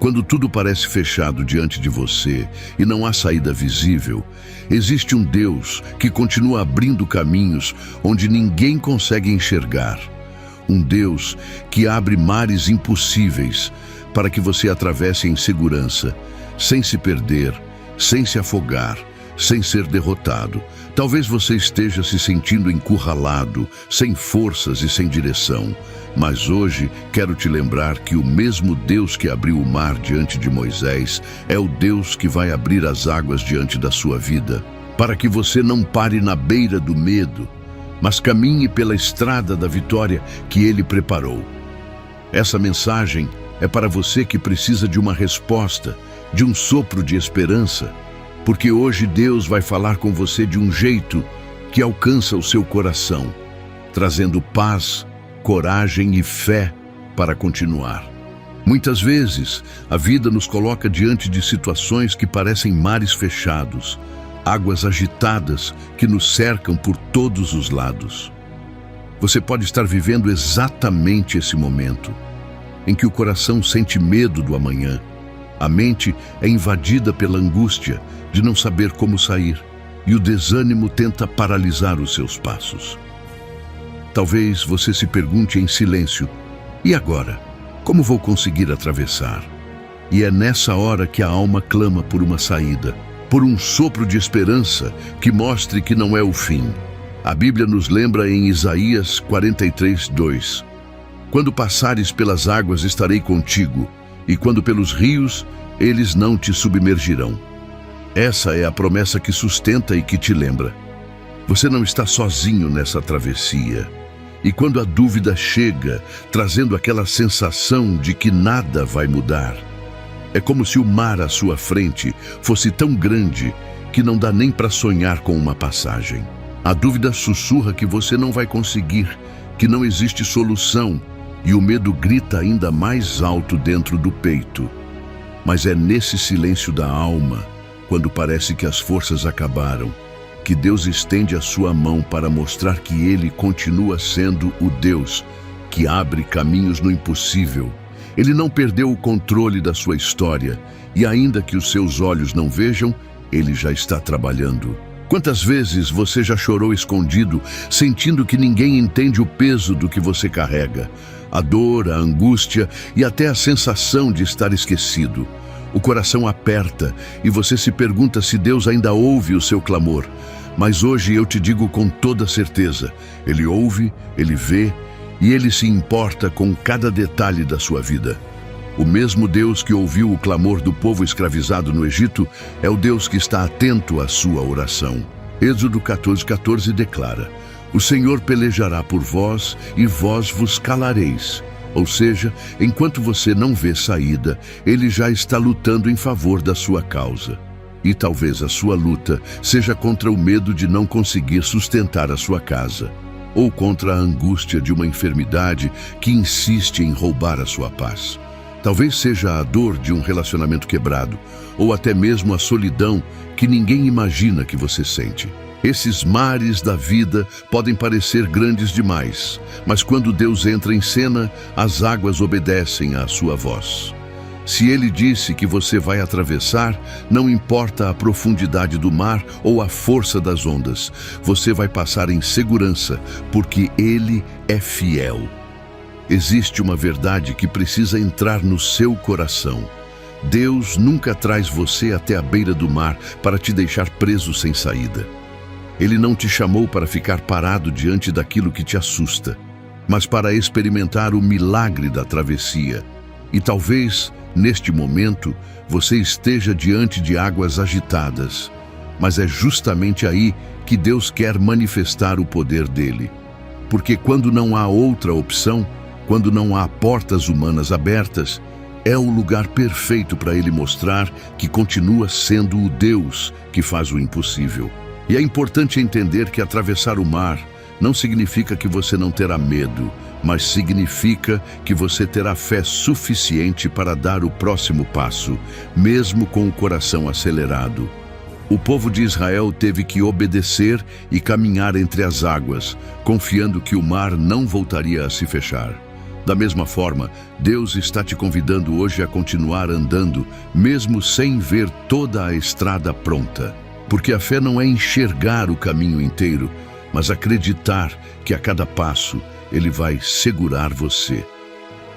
Quando tudo parece fechado diante de você e não há saída visível, existe um Deus que continua abrindo caminhos onde ninguém consegue enxergar. Um Deus que abre mares impossíveis para que você atravesse em segurança, sem se perder, sem se afogar, sem ser derrotado. Talvez você esteja se sentindo encurralado, sem forças e sem direção. Mas hoje quero te lembrar que o mesmo Deus que abriu o mar diante de Moisés é o Deus que vai abrir as águas diante da sua vida, para que você não pare na beira do medo, mas caminhe pela estrada da vitória que Ele preparou. Essa mensagem é para você que precisa de uma resposta, de um sopro de esperança, porque hoje Deus vai falar com você de um jeito que alcança o seu coração, trazendo paz, coragem e fé para continuar. Muitas vezes, a vida nos coloca diante de situações que parecem mares fechados, águas agitadas que nos cercam por todos os lados. Você pode estar vivendo exatamente esse momento, em que o coração sente medo do amanhã. A mente é invadida pela angústia de não saber como sair, e o desânimo tenta paralisar os seus passos. Talvez você se pergunte em silêncio: e agora? Como vou conseguir atravessar? E é nessa hora que a alma clama por uma saída, por um sopro de esperança que mostre que não é o fim. A Bíblia nos lembra em Isaías 43:2: quando passares pelas águas estarei contigo, e quando pelos rios, eles não te submergirão. Essa é a promessa que sustenta e que te lembra: você não está sozinho nessa travessia. E quando a dúvida chega, trazendo aquela sensação de que nada vai mudar, é como se o mar à sua frente fosse tão grande que não dá nem para sonhar com uma passagem. A dúvida sussurra que você não vai conseguir, que não existe solução, e o medo grita ainda mais alto dentro do peito. Mas é nesse silêncio da alma, quando parece que as forças acabaram, que Deus estende a sua mão para mostrar que Ele continua sendo o Deus que abre caminhos no impossível. Ele não perdeu o controle da sua história, e ainda que os seus olhos não vejam, Ele já está trabalhando. Quantas vezes você já chorou escondido, sentindo que ninguém entende o peso do que você carrega? A dor, a angústia e até a sensação de estar esquecido. O coração aperta e você se pergunta se Deus ainda ouve o seu clamor. Mas hoje eu te digo com toda certeza: Ele ouve, Ele vê e Ele se importa com cada detalhe da sua vida. O mesmo Deus que ouviu o clamor do povo escravizado no Egito é o Deus que está atento à sua oração. Êxodo 14:14 declara: o Senhor pelejará por vós e vós vos calareis. Ou seja, enquanto você não vê saída, Ele já está lutando em favor da sua causa. E talvez a sua luta seja contra o medo de não conseguir sustentar a sua casa, ou contra a angústia de uma enfermidade que insiste em roubar a sua paz. Talvez seja a dor de um relacionamento quebrado, ou até mesmo a solidão que ninguém imagina que você sente. Esses mares da vida podem parecer grandes demais, mas quando Deus entra em cena, as águas obedecem à sua voz. Se Ele disse que você vai atravessar, não importa a profundidade do mar ou a força das ondas, você vai passar em segurança, porque Ele é fiel. Existe uma verdade que precisa entrar no seu coração. Deus nunca traz você até a beira do mar para te deixar preso sem saída. Ele não te chamou para ficar parado diante daquilo que te assusta, mas para experimentar o milagre da travessia. E talvez, neste momento, você esteja diante de águas agitadas, mas é justamente aí que Deus quer manifestar o poder dele. Porque quando não há outra opção, quando não há portas humanas abertas, é o lugar perfeito para Ele mostrar que continua sendo o Deus que faz o impossível. E é importante entender que atravessar o mar não significa que você não terá medo, mas significa que você terá fé suficiente para dar o próximo passo, mesmo com o coração acelerado. O povo de Israel teve que obedecer e caminhar entre as águas, confiando que o mar não voltaria a se fechar. Da mesma forma, Deus está te convidando hoje a continuar andando, mesmo sem ver toda a estrada pronta. Porque a fé não é enxergar o caminho inteiro, mas acreditar que a cada passo Ele vai segurar você.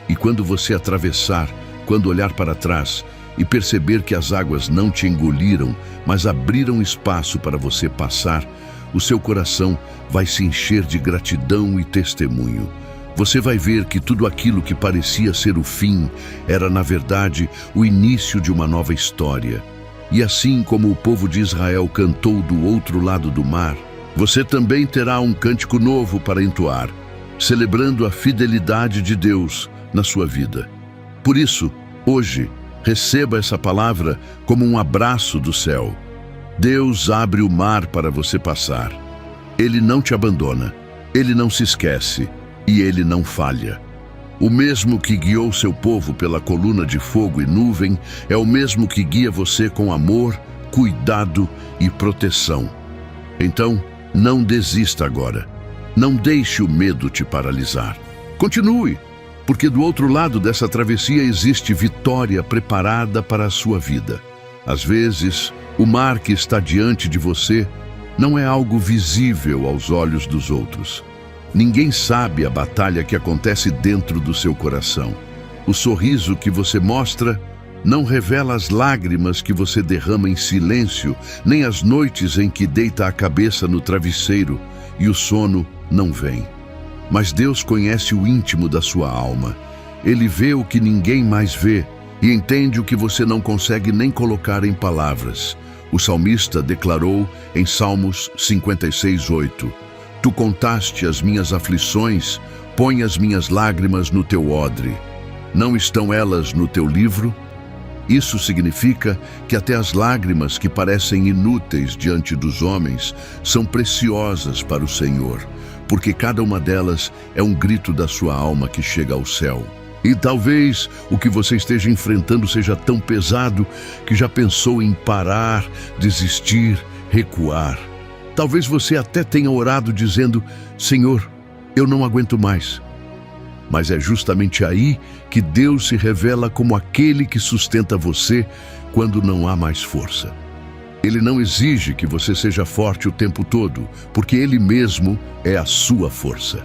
E quando você atravessar, quando olhar para trás e perceber que as águas não te engoliram, mas abriram espaço para você passar, o seu coração vai se encher de gratidão e testemunho. Você vai ver que tudo aquilo que parecia ser o fim era, na verdade, o início de uma nova história. E assim como o povo de Israel cantou do outro lado do mar, você também terá um cântico novo para entoar, celebrando a fidelidade de Deus na sua vida. Por isso, hoje, receba essa palavra como um abraço do céu. Deus abre o mar para você passar. Ele não te abandona, Ele não se esquece e Ele não falha. O mesmo que guiou seu povo pela coluna de fogo e nuvem é o mesmo que guia você com amor, cuidado e proteção. Então, não desista agora. Não deixe o medo te paralisar. Continue, porque do outro lado dessa travessia existe vitória preparada para a sua vida. Às vezes, o mar que está diante de você não é algo visível aos olhos dos outros. Ninguém sabe a batalha que acontece dentro do seu coração. O sorriso que você mostra não revela as lágrimas que você derrama em silêncio, nem as noites em que deita a cabeça no travesseiro e o sono não vem. Mas Deus conhece o íntimo da sua alma. Ele vê o que ninguém mais vê e entende o que você não consegue nem colocar em palavras. O salmista declarou em Salmos 56:8: Tu contaste as minhas aflições, põe as minhas lágrimas no teu odre. Não estão elas no teu livro? Isso significa que até as lágrimas que parecem inúteis diante dos homens são preciosas para o Senhor, porque cada uma delas é um grito da sua alma que chega ao céu. E talvez o que você esteja enfrentando seja tão pesado que já pensou em parar, desistir, recuar. Talvez você até tenha orado dizendo: Senhor, eu não aguento mais. Mas é justamente aí que Deus se revela como aquele que sustenta você quando não há mais força. Ele não exige que você seja forte o tempo todo, porque Ele mesmo é a sua força.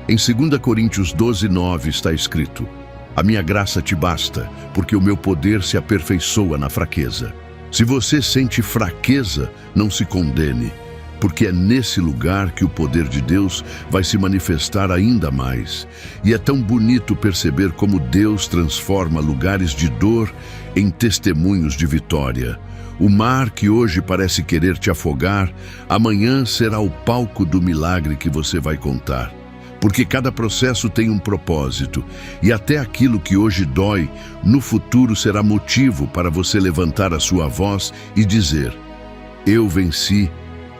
Em 2 Coríntios 12:9 está escrito: A minha graça te basta, porque o meu poder se aperfeiçoa na fraqueza. Se você sente fraqueza, não se condene, porque é nesse lugar que o poder de Deus vai se manifestar ainda mais. E é tão bonito perceber como Deus transforma lugares de dor em testemunhos de vitória. O mar que hoje parece querer te afogar, amanhã será o palco do milagre que você vai contar. Porque cada processo tem um propósito, e até aquilo que hoje dói, no futuro será motivo para você levantar a sua voz e dizer: Eu venci,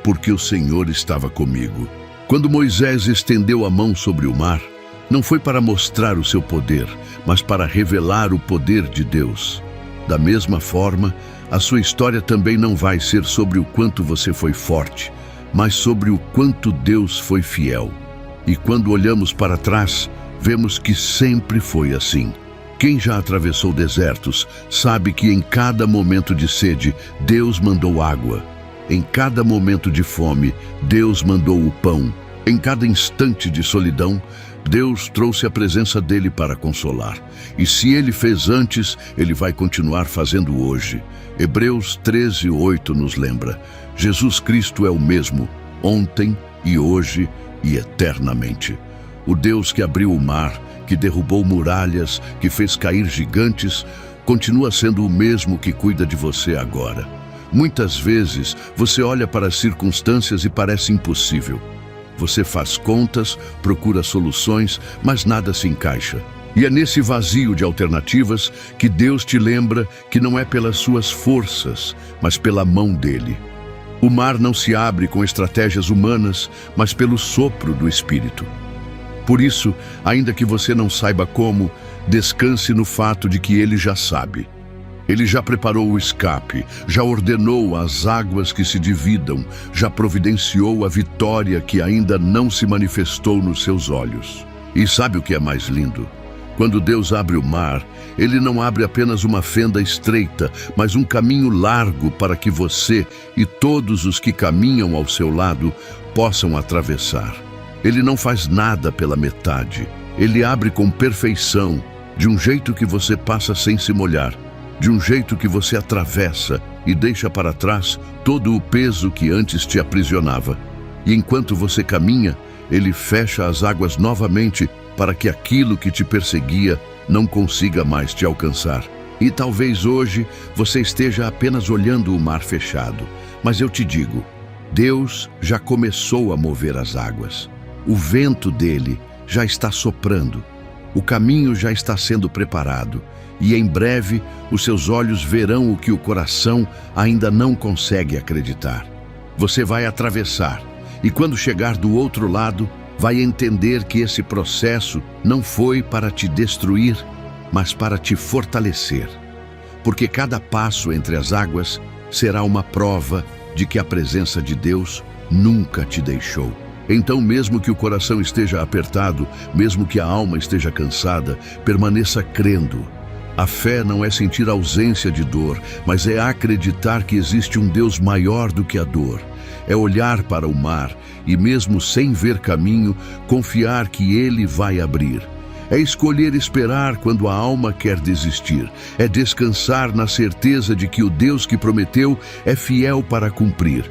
porque o Senhor estava comigo. Quando Moisés estendeu a mão sobre o mar, não foi para mostrar o seu poder, mas para revelar o poder de Deus. Da mesma forma, a sua história também não vai ser sobre o quanto você foi forte, mas sobre o quanto Deus foi fiel. E quando olhamos para trás, vemos que sempre foi assim. Quem já atravessou desertos sabe que em cada momento de sede, Deus mandou água. Em cada momento de fome, Deus mandou o pão. Em cada instante de solidão, Deus trouxe a presença dele para consolar. E se ele fez antes, ele vai continuar fazendo hoje. Hebreus 13:8 nos lembra: Jesus Cristo é o mesmo, ontem e hoje e eternamente. O Deus que abriu o mar, que derrubou muralhas, que fez cair gigantes, continua sendo o mesmo que cuida de você agora. Muitas vezes, você olha para as circunstâncias e parece impossível. Você faz contas, procura soluções, mas nada se encaixa. E é nesse vazio de alternativas que Deus te lembra que não é pelas suas forças, mas pela mão dele. O mar não se abre com estratégias humanas, mas pelo sopro do Espírito. Por isso, ainda que você não saiba como, descanse no fato de que ele já sabe. Ele já preparou o escape, já ordenou as águas que se dividam, já providenciou a vitória que ainda não se manifestou nos seus olhos. E sabe o que é mais lindo? Quando Deus abre o mar, Ele não abre apenas uma fenda estreita, mas um caminho largo para que você e todos os que caminham ao seu lado possam atravessar. Ele não faz nada pela metade. Ele abre com perfeição, de um jeito que você passa sem se molhar, de um jeito que você atravessa e deixa para trás todo o peso que antes te aprisionava. E enquanto você caminha, Ele fecha as águas novamente para que aquilo que te perseguia não consiga mais te alcançar. E talvez hoje você esteja apenas olhando o mar fechado, mas eu te digo, Deus já começou a mover as águas. O vento dele já está soprando, o caminho já está sendo preparado, e em breve os seus olhos verão o que o coração ainda não consegue acreditar. Você vai atravessar, e quando chegar do outro lado, vai entender que esse processo não foi para te destruir, mas para te fortalecer. Porque cada passo entre as águas será uma prova de que a presença de Deus nunca te deixou. Então, mesmo que o coração esteja apertado, mesmo que a alma esteja cansada, permaneça crendo. A fé não é sentir ausência de dor, mas é acreditar que existe um Deus maior do que a dor. É olhar para o mar e, mesmo sem ver caminho, confiar que Ele vai abrir. É escolher esperar quando a alma quer desistir. É descansar na certeza de que o Deus que prometeu é fiel para cumprir.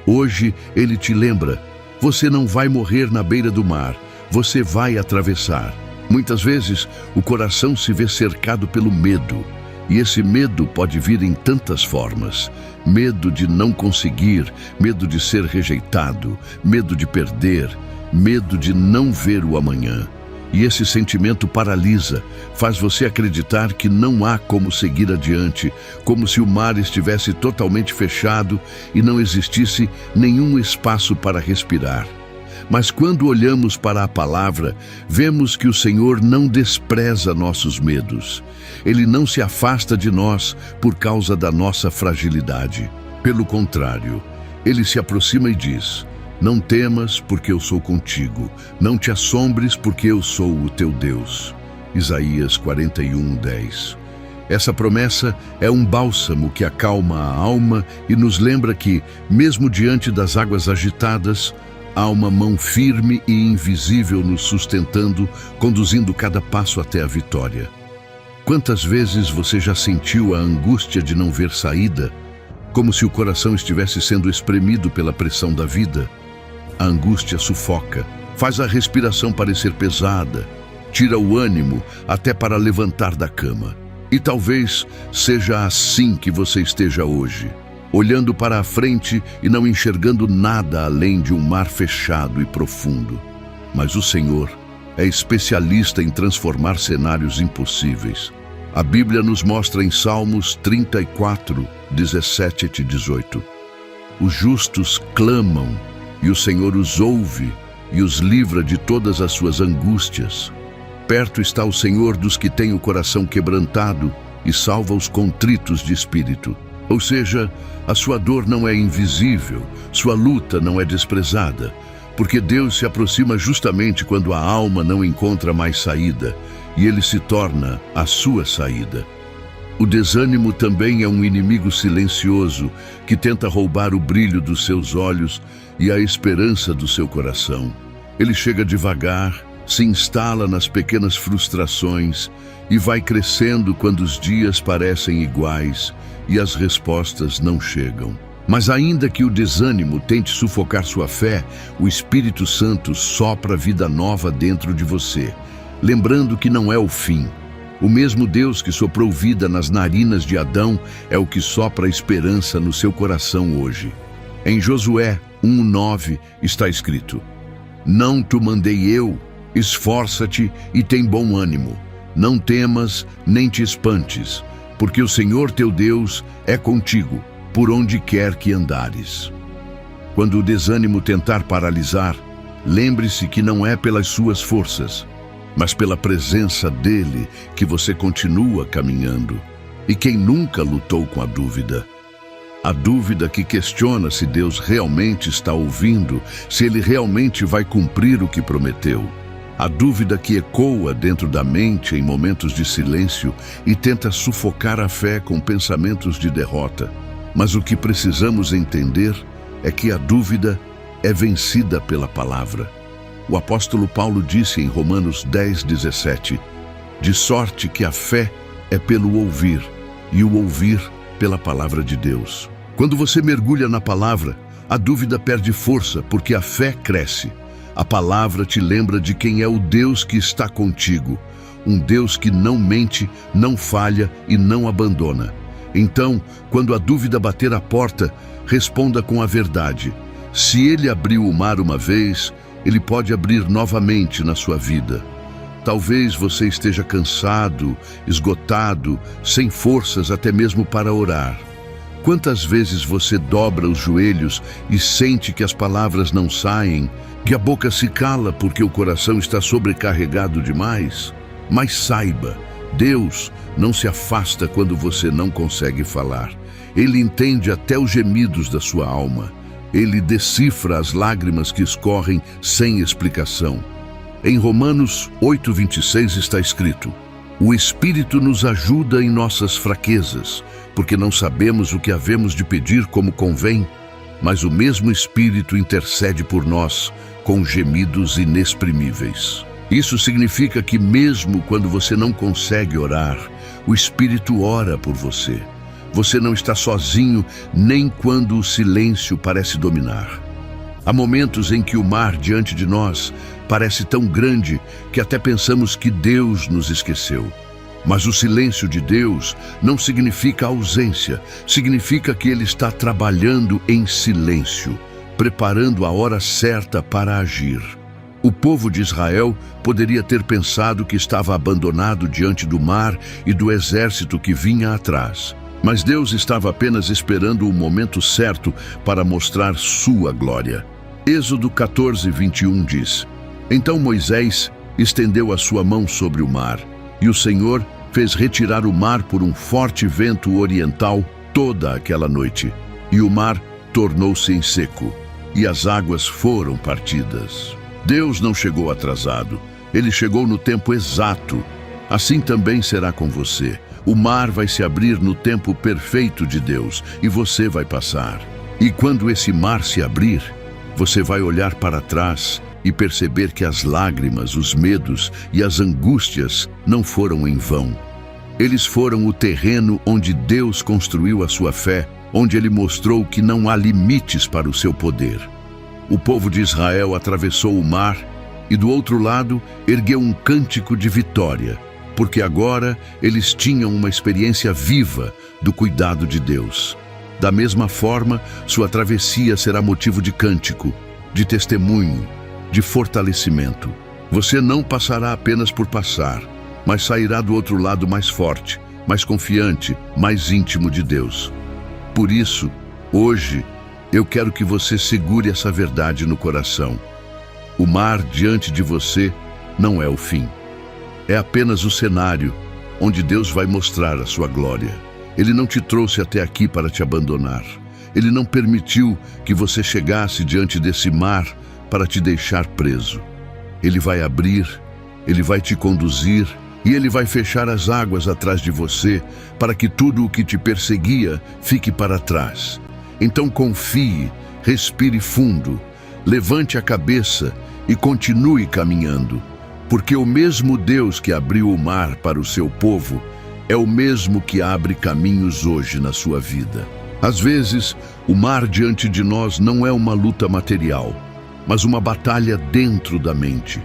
Hoje, Ele te lembra: você não vai morrer na beira do mar, você vai atravessar. Muitas vezes, o coração se vê cercado pelo medo. E esse medo pode vir em tantas formas. Medo de não conseguir, medo de ser rejeitado, medo de perder, medo de não ver o amanhã. E esse sentimento paralisa, faz você acreditar que não há como seguir adiante, como se o mar estivesse totalmente fechado e não existisse nenhum espaço para respirar. Mas quando olhamos para a palavra, vemos que o Senhor não despreza nossos medos. Ele não se afasta de nós por causa da nossa fragilidade. Pelo contrário, Ele se aproxima e diz: não temas, porque eu sou contigo. Não te assombres, porque eu sou o teu Deus. Isaías 41:10. Essa promessa é um bálsamo que acalma a alma e nos lembra que, mesmo diante das águas agitadas, há uma mão firme e invisível nos sustentando, conduzindo cada passo até a vitória. Quantas vezes você já sentiu a angústia de não ver saída, como se o coração estivesse sendo espremido pela pressão da vida? A angústia sufoca, faz a respiração parecer pesada, tira o ânimo até para levantar da cama. E talvez seja assim que você esteja hoje, olhando para a frente e não enxergando nada além de um mar fechado e profundo. Mas o Senhor é especialista em transformar cenários impossíveis. A Bíblia nos mostra em Salmos 34:17-18. Os justos clamam, e o Senhor os ouve e os livra de todas as suas angústias. Perto está o Senhor dos que têm o coração quebrantado e salva os contritos de espírito. Ou seja, a sua dor não é invisível, sua luta não é desprezada, porque Deus se aproxima justamente quando a alma não encontra mais saída, e Ele se torna a sua saída. O desânimo também é um inimigo silencioso que tenta roubar o brilho dos seus olhos e a esperança do seu coração. Ele chega devagar, se instala nas pequenas frustrações e vai crescendo quando os dias parecem iguais e as respostas não chegam. Mas ainda que o desânimo tente sufocar sua fé, o Espírito Santo sopra vida nova dentro de você, lembrando que não é o fim. O mesmo Deus que soprou vida nas narinas de Adão é o que sopra esperança no seu coração hoje. Em Josué 1:9 está escrito: não te mandei eu, esforça-te e tem bom ânimo. Não temas nem te espantes, porque o Senhor teu Deus é contigo, por onde quer que andares. Quando o desânimo tentar paralisar, lembre-se que não é pelas suas forças, mas pela presença dele que você continua caminhando. E quem nunca lutou com a dúvida? A dúvida que questiona se Deus realmente está ouvindo, se Ele realmente vai cumprir o que prometeu. A dúvida que ecoa dentro da mente em momentos de silêncio e tenta sufocar a fé com pensamentos de derrota. Mas o que precisamos entender é que a dúvida é vencida pela palavra. O apóstolo Paulo disse em Romanos 10:17, de sorte que a fé é pelo ouvir, e o ouvir pela palavra de Deus. Quando você mergulha na palavra, a dúvida perde força, porque a fé cresce. A palavra te lembra de quem é o Deus que está contigo, um Deus que não mente, não falha e não abandona. Então, quando a dúvida bater a porta, responda com a verdade. Se Ele abriu o mar uma vez, Ele pode abrir novamente na sua vida. Talvez você esteja cansado, esgotado, sem forças até mesmo para orar. Quantas vezes você dobra os joelhos e sente que as palavras não saem, que a boca se cala porque o coração está sobrecarregado demais? Mas saiba, Deus não se afasta quando você não consegue falar. Ele entende até os gemidos da sua alma. Ele decifra as lágrimas que escorrem sem explicação. Em Romanos 8:26 está escrito: o Espírito nos ajuda em nossas fraquezas, porque não sabemos o que havemos de pedir como convém, mas o mesmo Espírito intercede por nós com gemidos inexprimíveis. Isso significa que mesmo quando você não consegue orar, o Espírito ora por você. Você não está sozinho nem quando o silêncio parece dominar. Há momentos em que o mar diante de nós parece tão grande que até pensamos que Deus nos esqueceu. Mas o silêncio de Deus não significa ausência, significa que Ele está trabalhando em silêncio, preparando a hora certa para agir. O povo de Israel poderia ter pensado que estava abandonado diante do mar e do exército que vinha atrás. Mas Deus estava apenas esperando o momento certo para mostrar sua glória. Êxodo 14:21 diz: então Moisés estendeu a sua mão sobre o mar, e o Senhor fez retirar o mar por um forte vento oriental toda aquela noite. E o mar tornou-se em seco, e as águas foram partidas. Deus não chegou atrasado, Ele chegou no tempo exato. Assim também será com você. O mar vai se abrir no tempo perfeito de Deus, e você vai passar. E quando esse mar se abrir, você vai olhar para trás e perceber que as lágrimas, os medos e as angústias não foram em vão. Eles foram o terreno onde Deus construiu a sua fé, onde Ele mostrou que não há limites para o seu poder. O povo de Israel atravessou o mar e do outro lado ergueu um cântico de vitória, porque agora eles tinham uma experiência viva do cuidado de Deus. Da mesma forma, sua travessia será motivo de cântico, de testemunho, de fortalecimento. Você não passará apenas por passar, mas sairá do outro lado mais forte, mais confiante, mais íntimo de Deus. Por isso, hoje, eu quero que você segure essa verdade no coração. O mar diante de você não é o fim. É apenas o cenário onde Deus vai mostrar a sua glória. Ele não te trouxe até aqui para te abandonar. Ele não permitiu que você chegasse diante desse mar para te deixar preso. Ele vai abrir, Ele vai te conduzir e Ele vai fechar as águas atrás de você para que tudo o que te perseguia fique para trás. Então confie, respire fundo, levante a cabeça e continue caminhando, porque o mesmo Deus que abriu o mar para o seu povo é o mesmo que abre caminhos hoje na sua vida. Às vezes, o mar diante de nós não é uma luta material, mas uma batalha dentro da mente.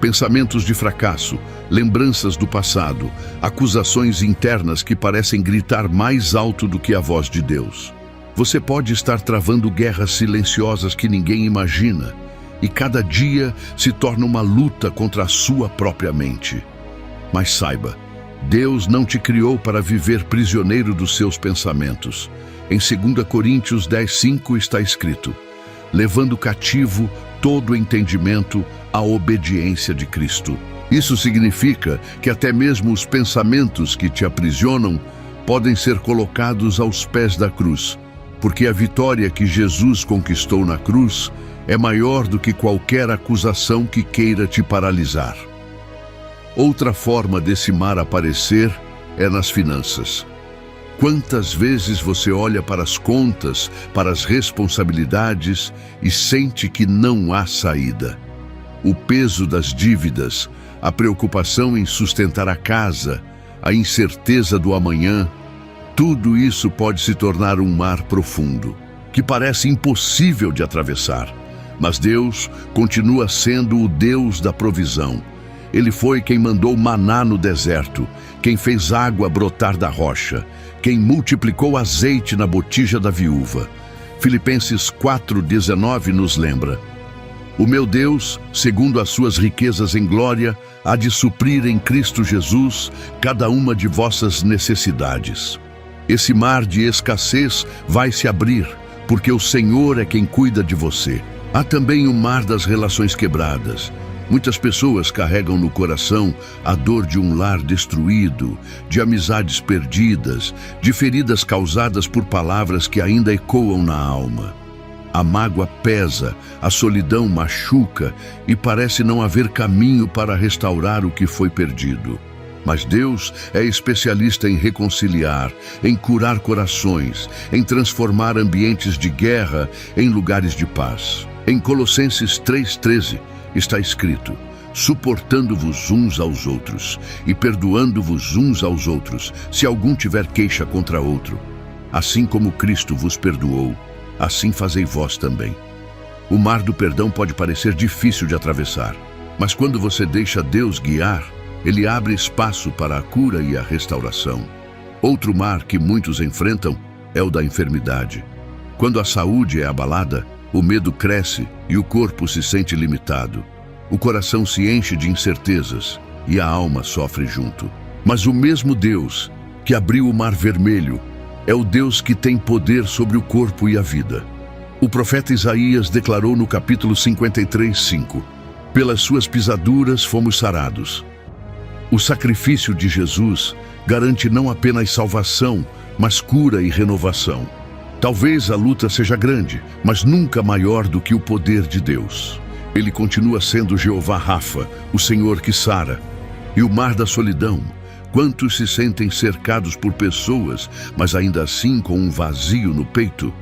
Pensamentos de fracasso, lembranças do passado, acusações internas que parecem gritar mais alto do que a voz de Deus. Você pode estar travando guerras silenciosas que ninguém imagina, e cada dia se torna uma luta contra a sua própria mente. Mas saiba, Deus não te criou para viver prisioneiro dos seus pensamentos. Em 2 Coríntios 10:5 está escrito: levando cativo todo o entendimento à obediência de Cristo. Isso significa que até mesmo os pensamentos que te aprisionam podem ser colocados aos pés da cruz, porque a vitória que Jesus conquistou na cruz é maior do que qualquer acusação que queira te paralisar. Outra forma desse mar aparecer é nas finanças. Quantas vezes você olha para as contas, para as responsabilidades e sente que não há saída? O peso das dívidas, a preocupação em sustentar a casa, a incerteza do amanhã, tudo isso pode se tornar um mar profundo, que parece impossível de atravessar. Mas Deus continua sendo o Deus da provisão. Ele foi quem mandou maná no deserto, quem fez água brotar da rocha, quem multiplicou azeite na botija da viúva. Filipenses 4,19 nos lembra: o meu Deus, segundo as suas riquezas em glória, há de suprir em Cristo Jesus cada uma de vossas necessidades. Esse mar de escassez vai se abrir, porque o Senhor é quem cuida de você. Há também o mar das relações quebradas. Muitas pessoas carregam no coração a dor de um lar destruído, de amizades perdidas, de feridas causadas por palavras que ainda ecoam na alma. A mágoa pesa, a solidão machuca e parece não haver caminho para restaurar o que foi perdido. Mas Deus é especialista em reconciliar, em curar corações, em transformar ambientes de guerra em lugares de paz. Em Colossenses 3,13 está escrito: suportando-vos uns aos outros e perdoando-vos uns aos outros, se algum tiver queixa contra outro. Assim como Cristo vos perdoou, assim fazei vós também. O mar do perdão pode parecer difícil de atravessar, mas quando você deixa Deus guiar, Ele abre espaço para a cura e a restauração. Outro mar que muitos enfrentam é o da enfermidade. Quando a saúde é abalada, o medo cresce e o corpo se sente limitado. O coração se enche de incertezas e a alma sofre junto. Mas o mesmo Deus que abriu o mar vermelho é o Deus que tem poder sobre o corpo e a vida. O profeta Isaías declarou no capítulo 53:5: pelas suas pisaduras fomos sarados. O sacrifício de Jesus garante não apenas salvação, mas cura e renovação. Talvez a luta seja grande, mas nunca maior do que o poder de Deus. Ele continua sendo Jeová Rafa, o Senhor que sara. E o mar da solidão, quantos se sentem cercados por pessoas, mas ainda assim com um vazio no peito?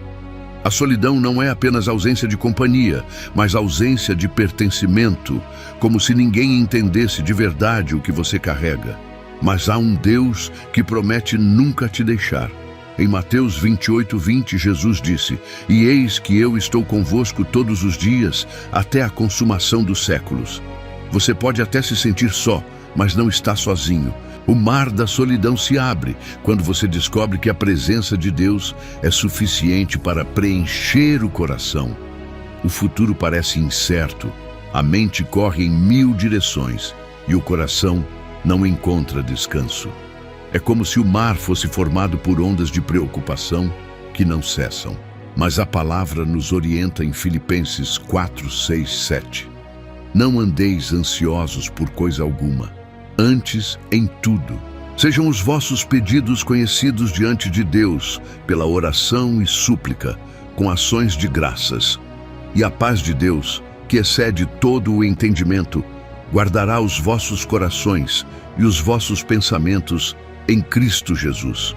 A solidão não é apenas ausência de companhia, mas ausência de pertencimento, como se ninguém entendesse de verdade o que você carrega. Mas há um Deus que promete nunca te deixar. Em Mateus 28:20, Jesus disse: e eis que eu estou convosco todos os dias, até a consumação dos séculos. Você pode até se sentir só, mas não está sozinho. O mar da solidão se abre quando você descobre que a presença de Deus é suficiente para preencher o coração. O futuro parece incerto, a mente corre em 1000 direções e o coração não encontra descanso. É como se o mar fosse formado por ondas de preocupação que não cessam. Mas a palavra nos orienta em Filipenses 4:6-7. Não andeis ansiosos por coisa alguma. Antes, em tudo, sejam os vossos pedidos conhecidos diante de Deus, pela oração e súplica, com ações de graças. E a paz de Deus, que excede todo o entendimento, guardará os vossos corações e os vossos pensamentos em Cristo Jesus.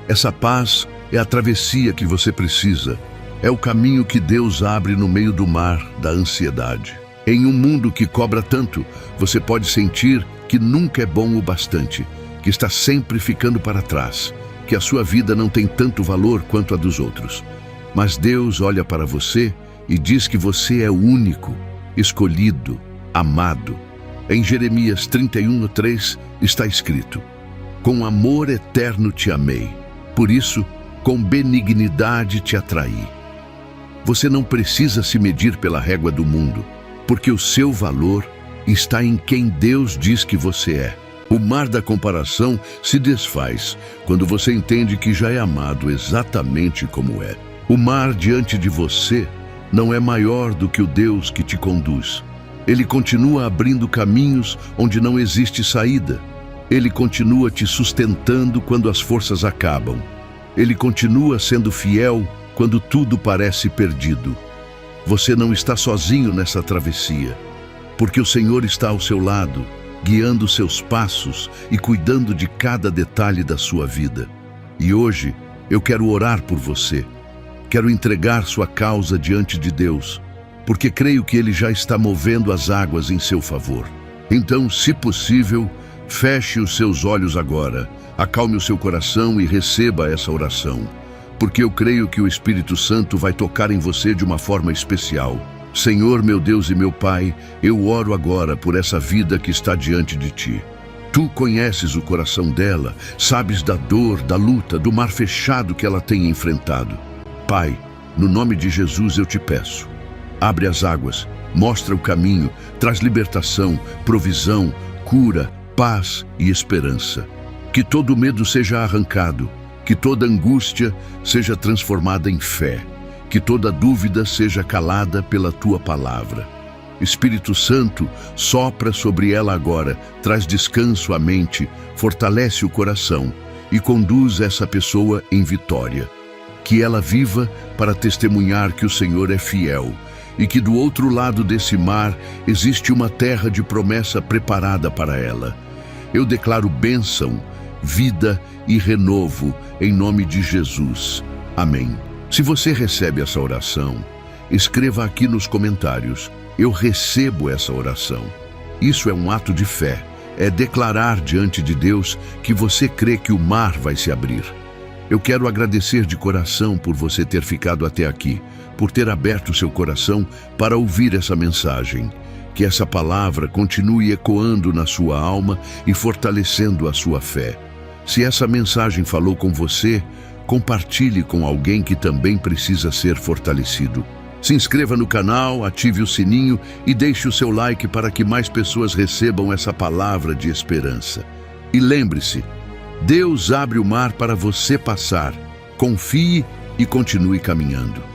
Essa paz é a travessia que você precisa, é o caminho que Deus abre no meio do mar da ansiedade. Em um mundo que cobra tanto, você pode sentir que nunca é bom o bastante, que está sempre ficando para trás, que a sua vida não tem tanto valor quanto a dos outros. Mas Deus olha para você e diz que você é único, escolhido, amado. Em Jeremias 31:3 está escrito: com amor eterno te amei, por isso, com benignidade te atraí. Você não precisa se medir pela régua do mundo, porque o seu valor está em quem Deus diz que você é. O mar da comparação se desfaz quando você entende que já é amado exatamente como é. O mar diante de você não é maior do que o Deus que te conduz. Ele continua abrindo caminhos onde não existe saída. Ele continua te sustentando quando as forças acabam. Ele continua sendo fiel quando tudo parece perdido. Você não está sozinho nessa travessia, porque o Senhor está ao seu lado, guiando seus passos e cuidando de cada detalhe da sua vida. E hoje eu quero orar por você. Quero entregar sua causa diante de Deus, porque creio que Ele já está movendo as águas em seu favor. Então, se possível, feche os seus olhos agora, acalme o seu coração e receba essa oração, porque eu creio que o Espírito Santo vai tocar em você de uma forma especial. Senhor, meu Deus e meu Pai, eu oro agora por essa vida que está diante de Ti. Tu conheces o coração dela, sabes da dor, da luta, do mar fechado que ela tem enfrentado. Pai, no nome de Jesus eu te peço, abre as águas, mostra o caminho, traz libertação, provisão, cura, paz e esperança. Que todo medo seja arrancado, que toda angústia seja transformada em fé, que toda dúvida seja calada pela Tua palavra. Espírito Santo, sopra sobre ela agora, traz descanso à mente, fortalece o coração e conduz essa pessoa em vitória. Que ela viva para testemunhar que o Senhor é fiel e que do outro lado desse mar existe uma terra de promessa preparada para ela. Eu declaro bênção, vida e renovo em nome de Jesus. Amém. Se você recebe essa oração, escreva aqui nos comentários: eu recebo essa oração. Isso é um ato de fé, é declarar diante de Deus que você crê que o mar vai se abrir. Eu quero agradecer de coração por você ter ficado até aqui, por ter aberto seu coração para ouvir essa mensagem. Que essa palavra continue ecoando na sua alma e fortalecendo a sua fé. Se essa mensagem falou com você, compartilhe com alguém que também precisa ser fortalecido. Se inscreva no canal, ative o sininho e deixe o seu like para que mais pessoas recebam essa palavra de esperança. E lembre-se, Deus abre o mar para você passar. Confie e continue caminhando.